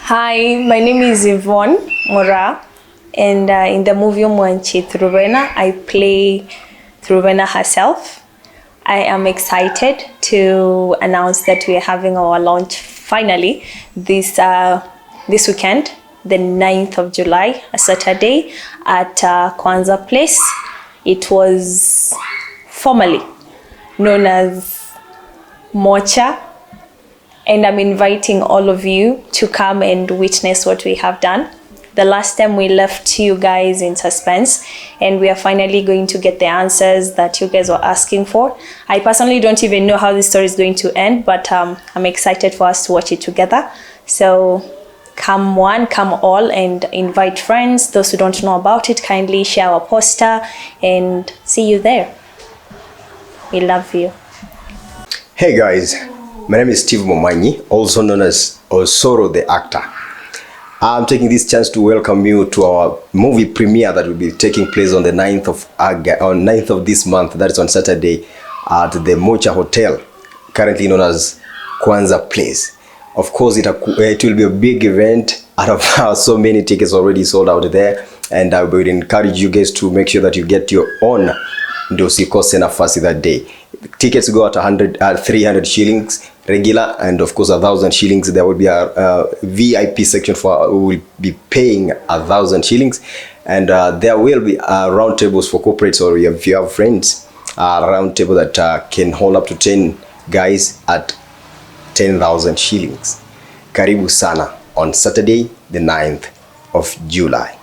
Hi, my name is Yvonne Mora, and in the movie OMWANCHI TRUBENA, I play Trubena herself. I am excited to announce that we are having our launch finally this weekend, the 9th of July, a Saturday, at Kwanza Place. It was formerly known as Mocha, and I'm inviting all of you to come and witness what we have done. The last time we left you guys in suspense, and we are finally going to get the answers that you guys were asking for. I personally don't even know how this story is going to end, but I'm excited for us to watch it together. So come one, come all, and invite friends. Those who don't know about it, kindly share our poster, and see you there. We love you. Hey guys, my name is Steve Momanyi, also known as Osoro the actor. I'm taking this chance to welcome you to our movie premiere that will be taking place on the 9th of this month. That is on Saturday at the Mocha Hotel, currently known as Kwanza Place. Of course, it will be a big event. Out of so many tickets already sold out there, and I would encourage you guys to make sure that you get your own Ndosikose nafasi that day. Tickets go at 300 shillings regular, and of course 1,000 shillings. There will be a VIP section for who will be paying 1,000 shillings, and there will be round tables for corporates, or if you have friends, round table that can hold up to 10 guys at 10,000 shillings. Karibu sana on Saturday the 9th of July.